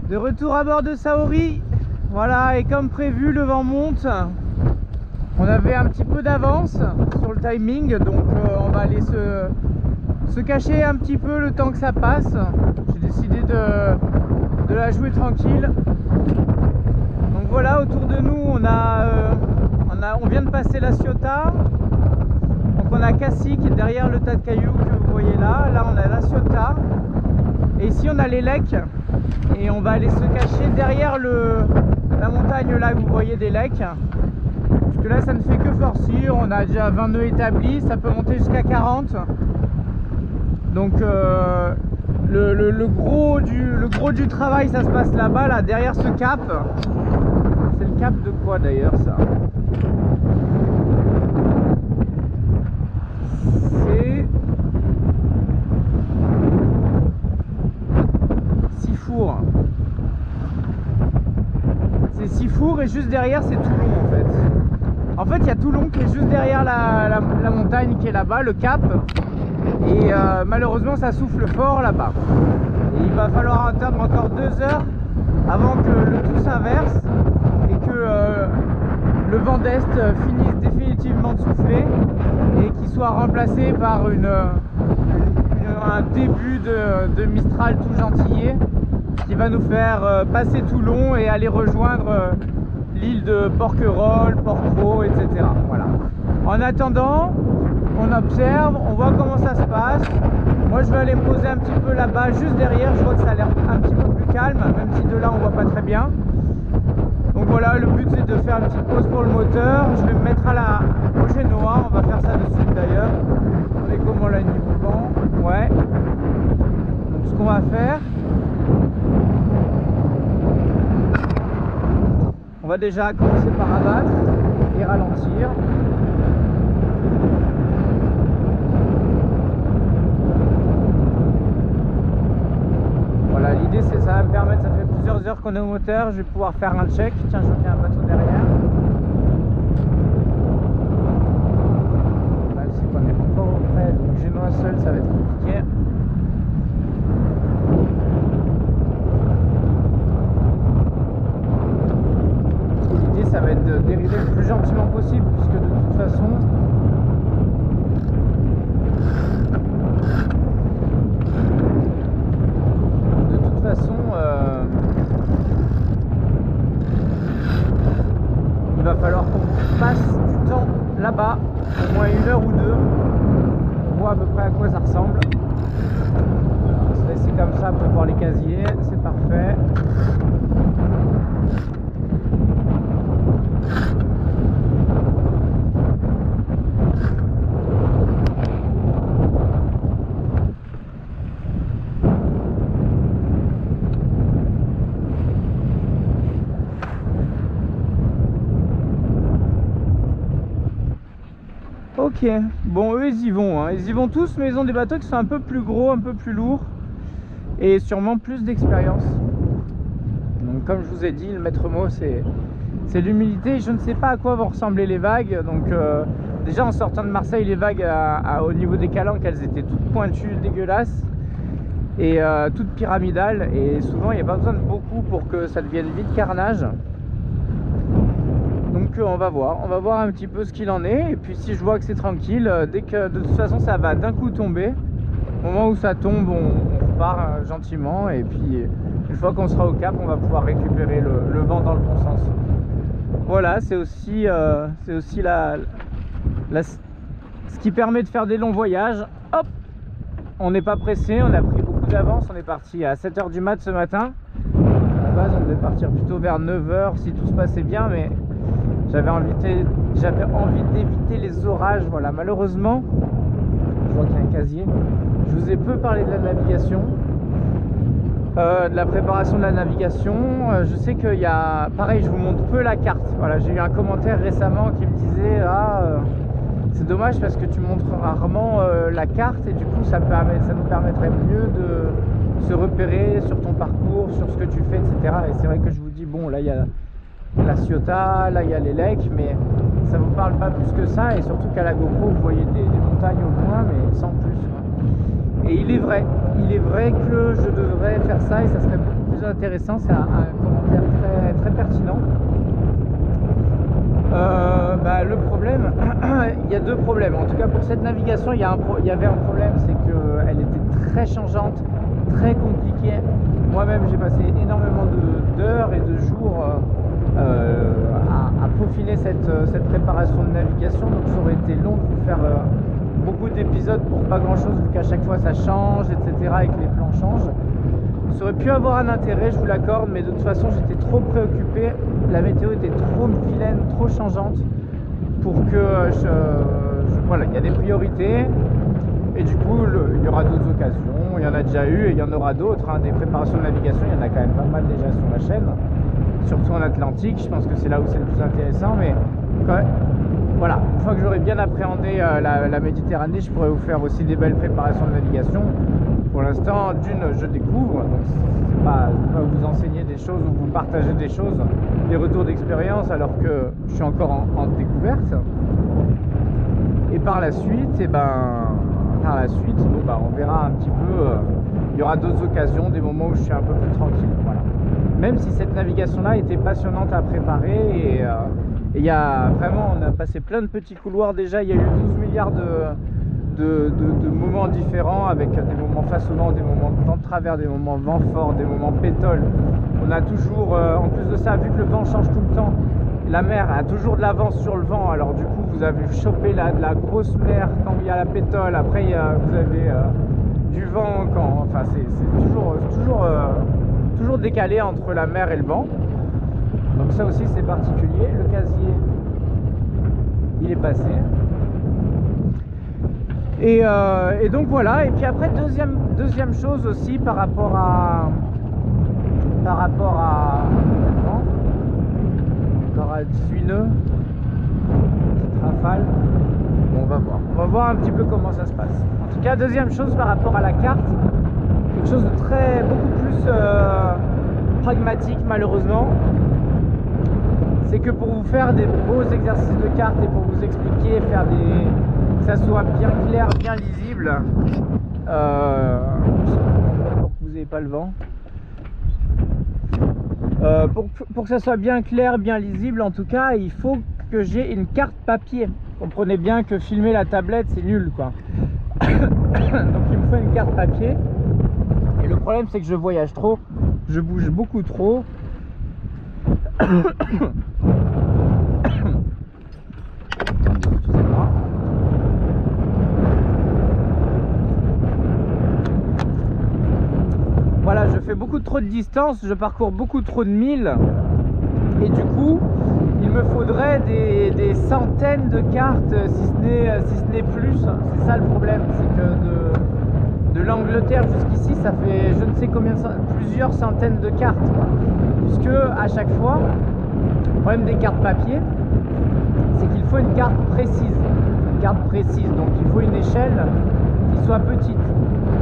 De retour à bord de Saori. Voilà, et comme prévu, le vent monte. On avait un petit peu d'avance sur le timing, donc on va aller se cacher un petit peu le temps que ça passe. J'ai décidé de la jouer tranquille. Donc voilà, autour de nous, on vient de passer la Ciotat. Donc on a Cassis qui est derrière le tas de cailloux que vous voyez là. Là, on a la Ciotat. Et ici, on a les Lecs. Et on va aller se cacher derrière la montagne là que vous voyez des Lecs. Parce que là, ça ne fait que forcir. On a déjà 20 nœuds établis. Ça peut monter jusqu'à 40. Donc le gros du travail, ça se passe là-bas, là, derrière ce cap. C'est le cap de quoi d'ailleurs, ça? C'est Sifour. C'est Sifour et juste derrière, c'est Toulon en fait. En fait, il y a Toulon qui est juste derrière la montagne qui est là-bas, le cap. Et malheureusement, ça souffle fort là-bas. Et il va falloir attendre encore 2 heures avant que le tout s'inverse et que le vent d'est finisse définitivement de souffler et qu'il soit remplacé par un début de Mistral tout gentillet qui va nous faire passer Toulon et aller rejoindre l'île de Porquerolles, Porquerolles, etc. Voilà. En attendant, on observe, on voit comment ça se passe. Moi, je vais aller me poser un petit peu là-bas, juste derrière. Je vois que ça a l'air un petit peu plus calme, même si de là, on voit pas très bien. Donc voilà, le but, c'est de faire une petite pause pour le moteur. Je vais me mettre au génois. On va faire ça de suite, d'ailleurs. On est comment là, niveau vent? Ouais. Donc, ce qu'on va faire, on va déjà commencer par abattre et ralentir. Voilà, l'idée c'est ça va me permettre, ça fait plusieurs heures qu'on est au moteur, je vais pouvoir faire un check. Tiens, je vois qu'il y a un bateau derrière. Même si on n'est pas encore près, donc génois seul, ça va être compliqué. L'idée ça va être de dériver le plus gentiment possible, puisque de toute façon il va falloir qu'on passe du temps là-bas, au moins 1 heure ou 2. On voit à peu près à quoi ça ressemble. On va se laisser comme ça pour voir les casiers, c'est parfait. Ok, bon eux ils y vont, hein. Ils y vont tous, mais ils ont des bateaux qui sont un peu plus gros, un peu plus lourds et sûrement plus d'expérience. Donc comme je vous ai dit, le maître mot c'est l'humilité. Je ne sais pas à quoi vont ressembler les vagues. Donc déjà en sortant de Marseille, les vagues au niveau des calanques, elles étaient toutes pointues, dégueulasses et toutes pyramidales, et souvent il n'y a pas besoin de beaucoup pour que ça devienne vite carnage. Donc on va voir un petit peu ce qu'il en est, et puis si je vois que c'est tranquille, dès que de toute façon ça va d'un coup tomber, au moment où ça tombe on repart gentiment, et puis une fois qu'on sera au cap on va pouvoir récupérer le vent dans le bon sens. Voilà, c'est aussi ce qui permet de faire des longs voyages. Hop, on n'est pas pressé, on a pris beaucoup d'avance, on est parti à 7 h du mat ce matin. À la base on devait partir plutôt vers 9 h si tout se passait bien, mais j'avais envie d'éviter les orages. Voilà, malheureusement, je vois qu'il y a un casier. Je vous ai peu parlé de la navigation, de la préparation de la navigation. Je sais qu'il y a, pareil, je vous montre peu la carte. Voilà, j'ai eu un commentaire récemment qui me disait c'est dommage parce que tu montres rarement la carte, et du coup ça nous permettrait mieux de se repérer sur ton parcours, sur ce que tu fais, etc. Et c'est vrai que je vous dis, bon, là il y a la Ciotat, là il y a les Lecs, mais ça vous parle pas plus que ça, et surtout qu'à la GoPro vous voyez des montagnes au loin, mais sans plus. Et il est vrai que je devrais faire ça et ça serait beaucoup plus intéressant. C'est un commentaire très, très pertinent. Le problème, il y a deux problèmes. En tout cas, pour cette navigation, il y avait un problème, c'est qu'elle était très changeante, très compliquée. Moi-même, j'ai passé énormément d'heures et de jours à peaufiner cette préparation de navigation. Donc, ça aurait été long de vous faire beaucoup d'épisodes pour pas grand-chose, vu qu'à chaque fois ça change, etc. et que les plans changent. Ça aurait pu avoir un intérêt, je vous l'accorde, mais de toute façon, j'étais trop préoccupé. La météo était trop vilaine, trop changeante pour que voilà, il y a des priorités et du coup il y aura d'autres occasions, il y en a déjà eu et il y en aura d'autres, hein. Des préparations de navigation, il y en a quand même pas mal déjà sur la chaîne, surtout en Atlantique. Je pense que c'est là où c'est le plus intéressant, mais quand même, voilà, une fois que j'aurai bien appréhendé la Méditerranée, je pourrais vous faire aussi des belles préparations de navigation. Pour l'instant, je découvre, donc je ne vais pas vous enseigner des choses ou vous partager des choses, des retours d'expérience, alors que je suis encore en découverte. Et par la suite, on verra un petit peu. Il y aura d'autres occasions, des moments où je suis un peu plus tranquille. Voilà. Même si cette navigation-là était passionnante à préparer et il y a vraiment, on a passé plein de petits couloirs déjà. Il y a eu 12 milliards de moments différents, avec des moments face au vent, des moments de vent de travers, des moments vent fort, des moments pétole. On a toujours, en plus de ça, vu que le vent change tout le temps, la mer a toujours de l'avance sur le vent. Alors du coup, vous avez chopé de la grosse mer quand il y a la pétole. Après, vous avez du vent enfin, c'est toujours décalé entre la mer et le vent. Donc ça aussi, c'est particulier. Le casier, il est passé. Et donc voilà. Et puis après, deuxième chose aussi par rapport à encore à 18 nœuds, petite rafale. Bon, on va voir un petit peu comment ça se passe. En tout cas, deuxième chose par rapport à la carte, quelque chose de beaucoup plus pragmatique malheureusement, c'est que pour vous faire des beaux exercices de carte et pour vous expliquer, que ça soit bien clair, bien lisible, pour que vous n'ayez pas le vent, pour que ça soit bien clair, bien lisible, en tout cas, il faut que j'ai une carte papier. Comprenez bien que filmer la tablette, c'est nul, quoi. Donc il me faut une carte papier. Et le problème, c'est que je voyage trop, je bouge beaucoup trop. Voilà, je fais beaucoup trop de distance, je parcours beaucoup trop de milles et du coup il me faudrait des centaines de cartes, si ce n'est plus. C'est ça le problème, c'est que de l'Angleterre jusqu'ici, ça fait je ne sais combien, plusieurs centaines de cartes, puisque à chaque fois, le problème des cartes papier, c'est qu'il faut une carte précise, donc il faut une échelle qui soit petite.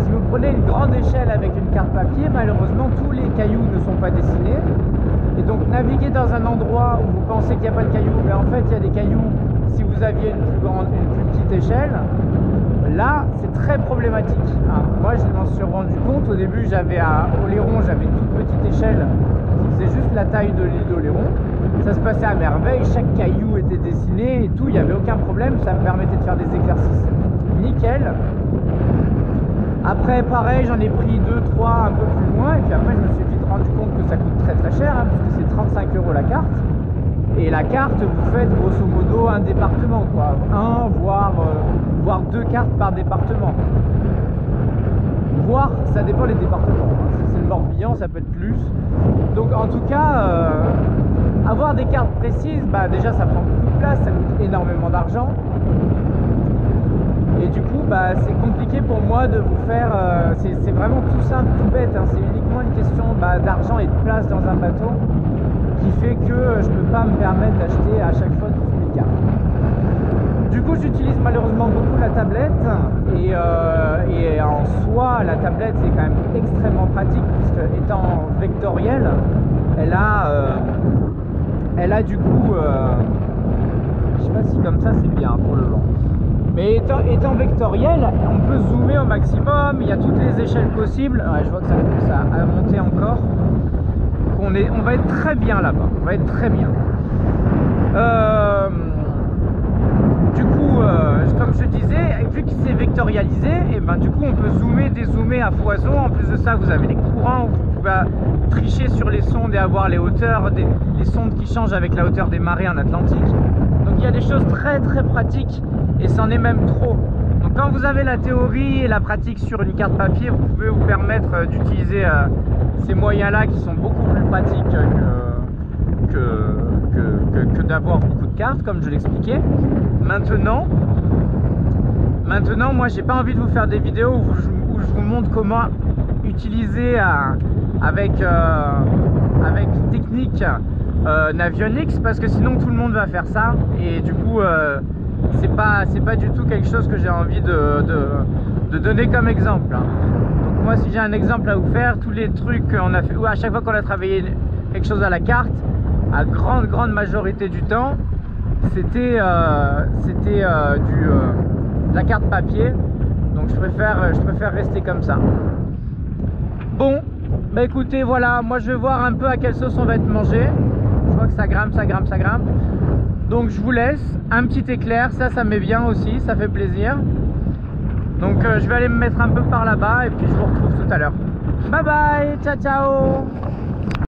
Si vous prenez une grande échelle avec une carte papier, malheureusement tous les cailloux ne sont pas dessinés, et donc naviguer dans un endroit où vous pensez qu'il n'y a pas de cailloux, mais en fait il y a des cailloux. Si vous aviez une plus petite échelle, là c'est très problématique. Moi je m'en suis rendu compte au début. J'avais à Oléron, j'avais une toute petite échelle qui faisait juste la taille de l'île d'Oléron. Ça se passait à merveille, chaque caillou était dessiné et tout, il n'y avait aucun problème, ça me permettait de faire des exercices nickel. Après pareil, j'en ai pris 2, 3 un peu plus loin, et puis après je me suis vite rendu compte que ça coûte très très cher, puisque c'est 35 € la carte. Et la carte, vous faites grosso modo un département, quoi. Voire 2 cartes par département. Voire, ça dépend des départements. Si c'est le Morbihan, ça peut être plus. Donc en tout cas, avoir des cartes précises, déjà ça prend beaucoup de place, ça coûte énormément d'argent. Et du coup, c'est compliqué pour moi de vous faire... c'est vraiment tout simple, tout bête, hein. C'est uniquement une question d'argent et de place dans un bateau qui fait que je ne peux pas me permettre d'acheter à chaque fois toutes les cartes. Du coup, j'utilise malheureusement beaucoup la tablette et en soi, la tablette c'est quand même extrêmement pratique, puisque étant vectorielle, elle a du coup... je sais pas si comme ça c'est bien pour le vent. Mais étant vectoriel, on peut zoomer au maximum, il y a toutes les échelles possibles. Ouais, je vois que ça commence à monter encore. Donc on va être très bien là-bas, on va être très bien. Du coup, comme je disais, vu que c'est vectorialisé, et ben du coup on peut zoomer, dézoomer à foison. En plus de ça, vous avez les courants, vous pouvez tricher sur les sondes et avoir les hauteurs, les sondes qui changent avec la hauteur des marées en Atlantique. Donc il y a des choses très pratiques, et c'en est même trop. Donc quand vous avez la théorie et la pratique sur une carte papier, vous pouvez vous permettre d'utiliser ces moyens-là qui sont beaucoup plus pratiques que d'avoir beaucoup de cartes, comme je l'expliquais. Maintenant, moi j'ai pas envie de vous faire des vidéos où je vous montre comment utiliser avec technique Navionics, parce que sinon tout le monde va faire ça, et du coup c'est pas du tout quelque chose que j'ai envie de donner comme exemple. Donc moi, si j'ai un exemple à vous faire, tous les trucs qu'on a fait, ou à chaque fois qu'on a travaillé quelque chose à la carte, à grande majorité du temps, c'était de la carte papier. Donc je préfère rester comme ça. Bon, bah écoutez, voilà, moi je vais voir un peu à quelle sauce on va être mangé. Je vois que ça grimpe. Donc je vous laisse un petit éclair, ça met bien aussi, ça fait plaisir. Donc je vais aller me mettre un peu par là-bas, et puis je vous retrouve tout à l'heure. Bye bye, ciao ciao.